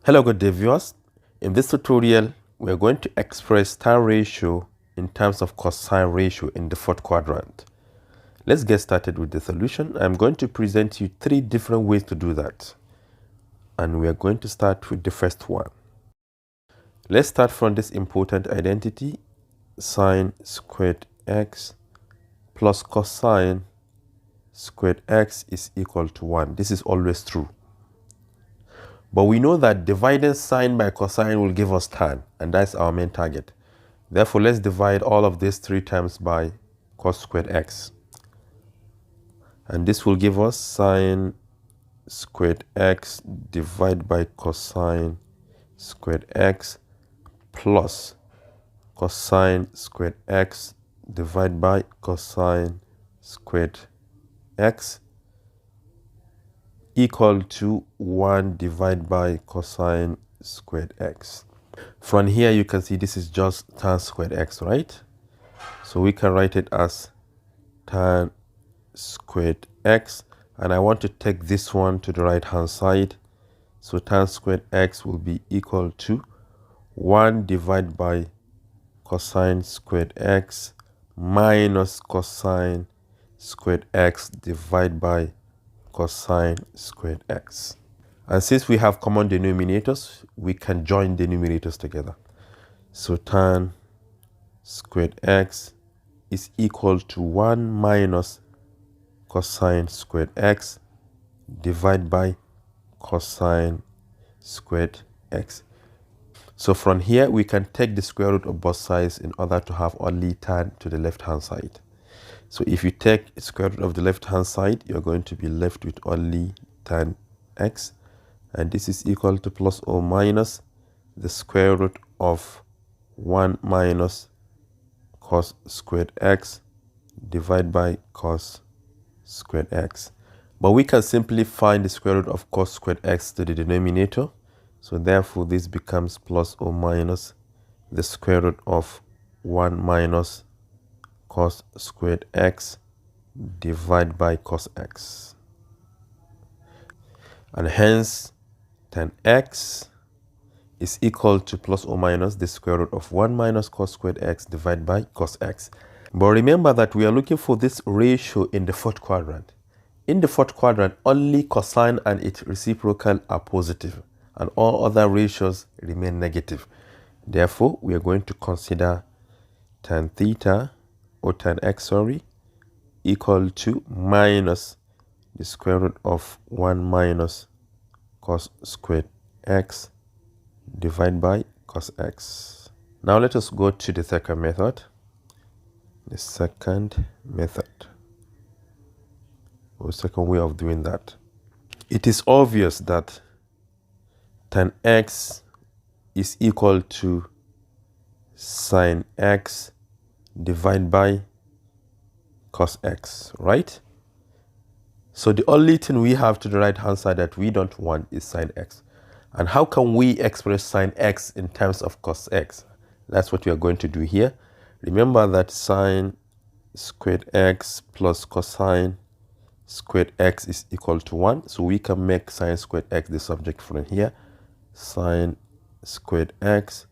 Hello good day viewers. In this tutorial we are going to express tan ratio in terms of cosine ratio in the fourth quadrant. Let's get started with the solution. I'm going to present you three different ways to do that, and we are going to start with the first one. Let's start from this important identity: sine squared x plus cosine squared x is equal to 1. This is always true. But we know that dividing sine by cosine will give us tan, and that's our main target. Therefore, let's divide all of these 3 times by cos squared x. And this will give us sine squared x divided by cosine squared x plus cosine squared x divided by cosine squared x equal to 1 divided by cosine squared x. From here you can see this is just tan squared x, right? So we can write it as tan squared x, and I want to take this one to the right hand side. So tan squared x will be equal to 1 divided by cosine squared x minus cosine squared x divided by cosine squared x. And since we have common denominators, we can join the numerators together. So tan squared x is equal to 1 minus cosine squared x divided by cosine squared x. So from here we can take the square root of both sides in order to have only tan to the left hand side. So if you take the square root of the left hand side, you're going to be left with only tan x, and this is equal to plus or minus the square root of 1 minus cos squared x divided by cos squared x. But we can simply find the square root of cos squared x to the denominator. So therefore this becomes plus or minus the square root of 1 minus cos squared x divided by cos x. And hence tan x is equal to plus or minus the square root of 1 minus cos squared x divided by cos x. But remember that we are looking for this ratio in the fourth quadrant. In the fourth quadrant, only cosine and its reciprocal are positive, and all other ratios remain negative. Therefore, we are going to consider tan theta, or tan x, equal to minus the square root of 1 minus cos squared x divided by cos x. Now let us go to the second method. The second method, or second way of doing that. It is obvious that tan x is equal to sine x divided by cos x, right? So the only thing we have to the right hand side that we don't want is sine x. And how can we express sine x in terms of cos x? That's what we are going to do here. Remember that sine squared x plus cosine squared x is equal to 1. So we can make sine squared x the subject from here. Sine squared x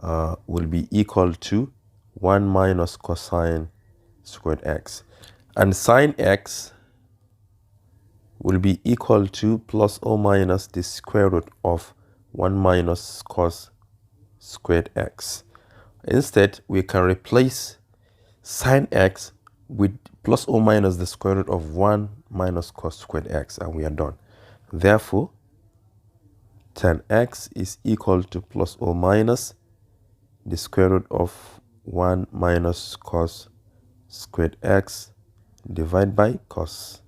will be equal to 1 minus cosine squared x. And sine x will be equal to plus or minus the square root of 1 minus cos squared x. Instead, we can replace sine x with plus or minus the square root of 1 minus cos squared x, and we are done. Therefore, tan x is equal to plus or minus the square root of 1 minus cos squared x divided by cos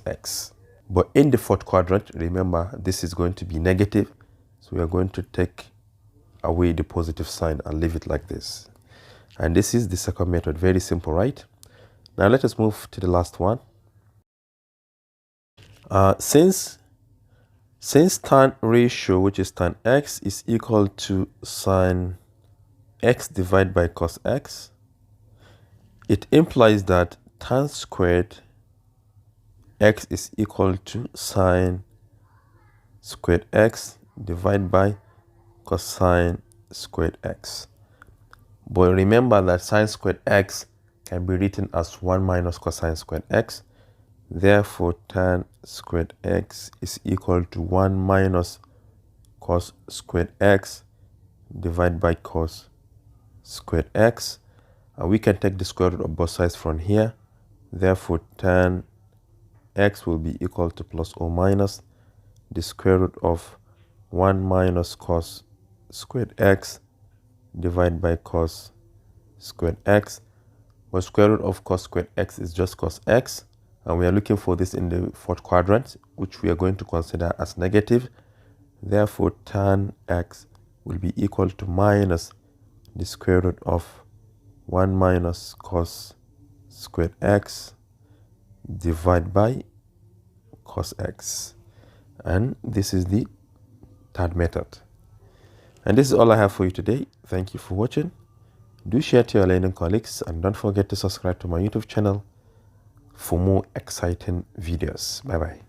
x. But in the fourth quadrant, remember, this is going to be negative, so we are going to take away the positive sign and leave it like this. And this is the second method. Very simple, right? Now let us move to the last one. Since tan ratio, which is tan x, is equal to sine x divided by cos x, it implies that tan squared x is equal to sine squared x divided by cosine squared x. But remember that sine squared x can be written as 1 minus cosine squared x. Therefore, tan squared x is equal to 1 minus cos squared x divided by cos squared x. And we can take the square root of both sides from here. Therefore, tan x will be equal to plus or minus the square root of 1 minus cos squared x divided by cos squared x. Well, square root of cos squared x is just cos x, and we are looking for this in the fourth quadrant, which we are going to consider as negative. Therefore, tan x will be equal to minus the square root of 1 minus cos squared x divided by cos x. And this is the third method. And this is all I have for you today. Thank you for watching. Do share to your learning colleagues, and don't forget to subscribe to my YouTube channel for more exciting videos. Bye bye.